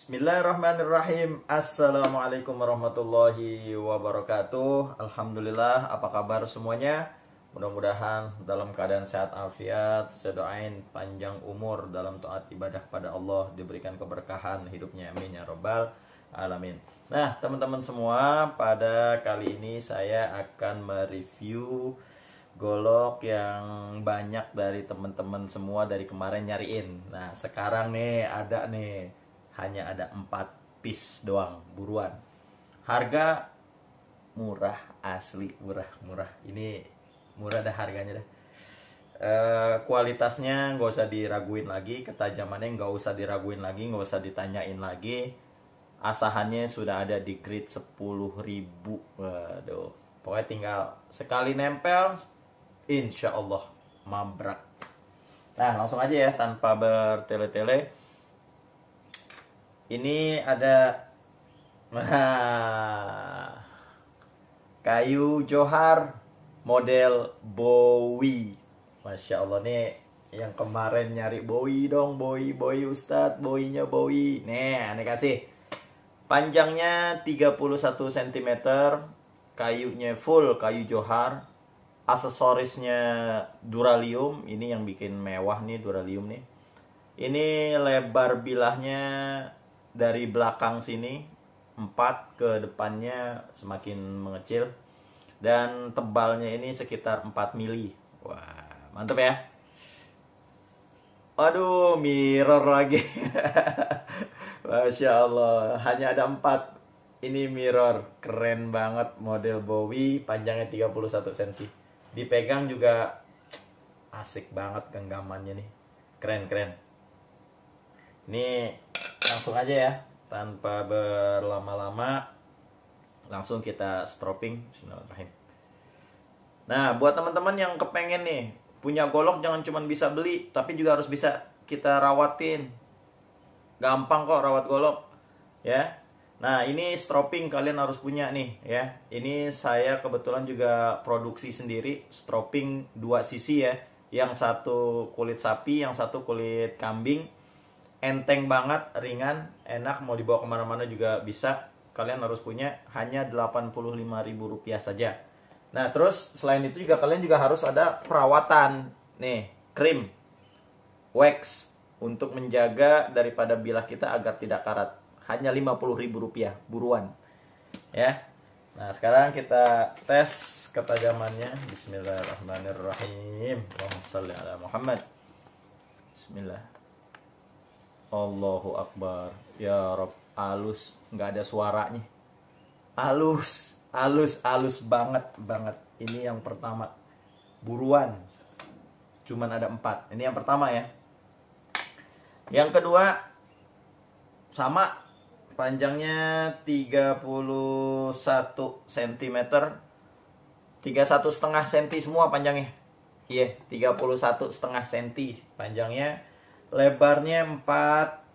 Bismillahirrahmanirrahim. Assalamualaikum warahmatullahi wabarakatuh. Alhamdulillah, apa kabar semuanya? Mudah-mudahan dalam keadaan sehat afiat. Saya doain panjang umur dalam taat ibadah pada Allah, diberikan keberkahan hidupnya, amin ya robbal alamin. Nah, teman-teman semua, pada kali ini saya akan mereview golok yang banyak dari teman-teman semua dari kemarin nyariin. Nah, sekarang nih ada nih, hanya ada 4 piece doang, buruan. Harga murah, asli murah. Ini murah dah harganya dah. Kualitasnya nggak usah diraguin lagi, ketajamannya nggak usah diraguin lagi, nggak usah ditanyain lagi. Asahannya sudah ada di grade 10.000. Waduh, pokoknya tinggal sekali nempel, insya Allah mabrak. Nah, langsung aja ya, tanpa bertele-tele. Ini ada kayu johar model Bowie. Masya Allah nih, yang kemarin nyari Bowie dong, Bowie Ustadz, Bowie-nya Bowie. Nih, aneh kasih. Panjangnya 31 cm, kayunya full kayu johar. Aksesorisnya duralium, ini yang bikin mewah nih, duralium nih. Ini lebar bilahnya dari belakang sini 4 ke depannya semakin mengecil, dan tebalnya ini sekitar 4 mili. Wah, mantap ya. Aduh, mirror lagi. Masya Allah, hanya ada 4. Ini mirror, keren banget, model Bowie, panjangnya 31 cm. Dipegang juga asik banget genggamannya nih, keren. Ini langsung aja ya, tanpa berlama-lama, langsung kita stropping. Bismillahirrahmanirrahim. Nah, buat teman-teman yang kepengen nih punya golok, jangan cuma bisa beli, tapi juga harus bisa kita rawatin. Gampang kok rawat golok ya. Nah, ini stropping kalian harus punya nih ya. Ini saya kebetulan juga produksi sendiri stropping 2 sisi ya. Yang satu kulit sapi, yang satu kulit kambing. Enteng banget, ringan, enak, mau dibawa kemana-mana juga bisa. Kalian harus punya, hanya Rp85.000 saja. Nah, terus selain itu juga kalian juga harus ada perawatan. Nih, krim, wax, untuk menjaga daripada bilah kita agar tidak karat. Hanya Rp50.000, buruan ya. Nah, sekarang kita tes ketajamannya. Bismillahirrahmanirrahim. Allahumma sholli ala Muhammad. Bismillah. Allahu Akbar. Ya Rob, halus, nggak ada suaranya. Halus banget. Ini yang pertama, buruan. Cuman ada 4. Ini yang pertama ya. Yang kedua sama, panjangnya 31 cm, 31,5 cm semua panjangnya. Iya, 31,5 cm panjangnya. Lebarnya 4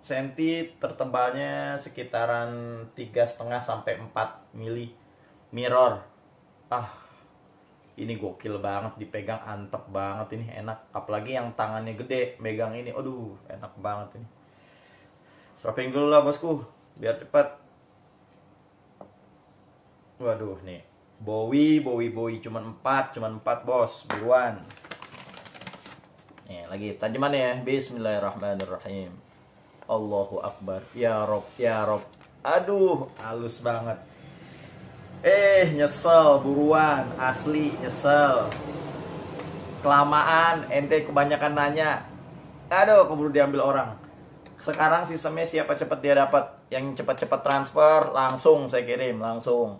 cm, tertebalnya sekitaran 3,5 sampai 4 mili. Mirror. Ini gokil banget, dipegang antep banget, ini enak. Apalagi yang tangannya gede, megang ini, aduh, enak banget ini. Stropping dulu lah bosku, biar cepat. Waduh nih, Bowie, cuman 4 bos, buruan. Nih lagi tajaman ya. Bismillahirrahmanirrahim. Allahu Akbar. Ya Rob. Aduh, halus banget. Nyesel, buruan, asli nyesel. Kelamaan, ente kebanyakan nanya. Aduh, keburu diambil orang. Sekarang sistemnya siapa cepat dia dapat. Yang cepat-cepat transfer, langsung saya kirim, langsung.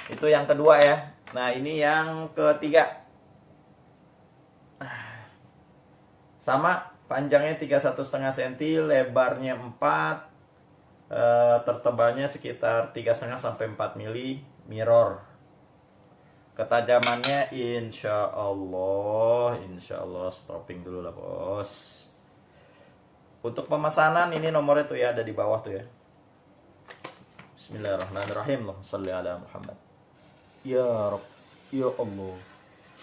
Itu yang kedua ya. Nah, ini yang ketiga. Sama, panjangnya 31,5 cm, lebarnya 4, tertebalnya sekitar 3,5 sampai 4 mili, mirror. Ketajamannya insya Allah stropping dulu lah bos. Untuk pemesanan ini nomornya tuh ya, ada di bawah tuh ya. Bismillahirrahmanirrahim. Allahumma sholli ala Muhammad. Ya Rabb, ya Allah.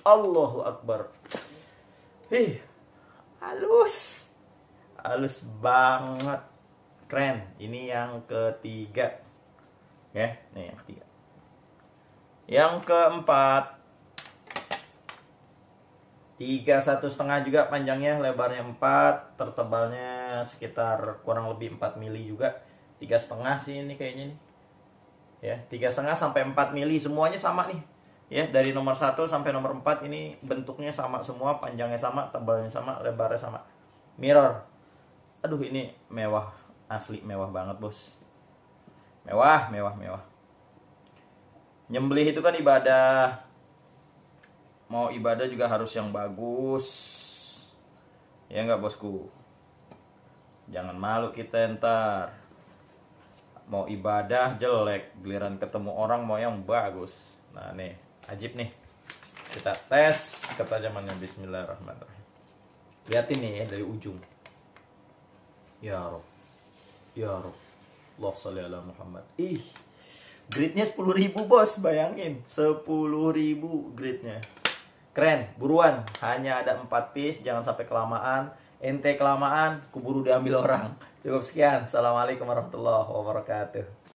Allahu Akbar. Halus banget, Keren. Ini yang ketiga. Ya, nih yang ketiga. Yang keempat, 3,1,5 juga panjangnya, lebarnya 4, tertebalnya sekitar kurang lebih 4 mili juga. 3,5 sih ini kayaknya nih. Ya, 3,5 sampai 4 mili semuanya sama nih. Ya, dari nomor 1 sampai nomor 4 ini bentuknya sama semua, panjangnya sama, tebalnya sama, lebarnya sama. Mirror. Aduh, ini mewah, asli mewah banget, Bos. Mewah, mewah, mewah. Nyembelih itu kan ibadah. Mau ibadah juga harus yang bagus. Ya enggak, Bosku? Jangan malu kita ntar. Mau ibadah jelek, giliran ketemu orang mau yang bagus. Nah nih, ajib nih. Kita tes ketajamannya. Bismillahirrahmanirrahim. Lihatin nih ya dari ujung. Ya Rob, ya Rob, Allah sholli ala Muhammad. Grade-nya 10.000, Bos. Bayangin, 10.000 grade-nya. Keren, buruan. Hanya ada 4 piece, jangan sampai kelamaan. Ente kelamaan, kuburu diambil orang. Cukup sekian. Assalamualaikum warahmatullahi wabarakatuh.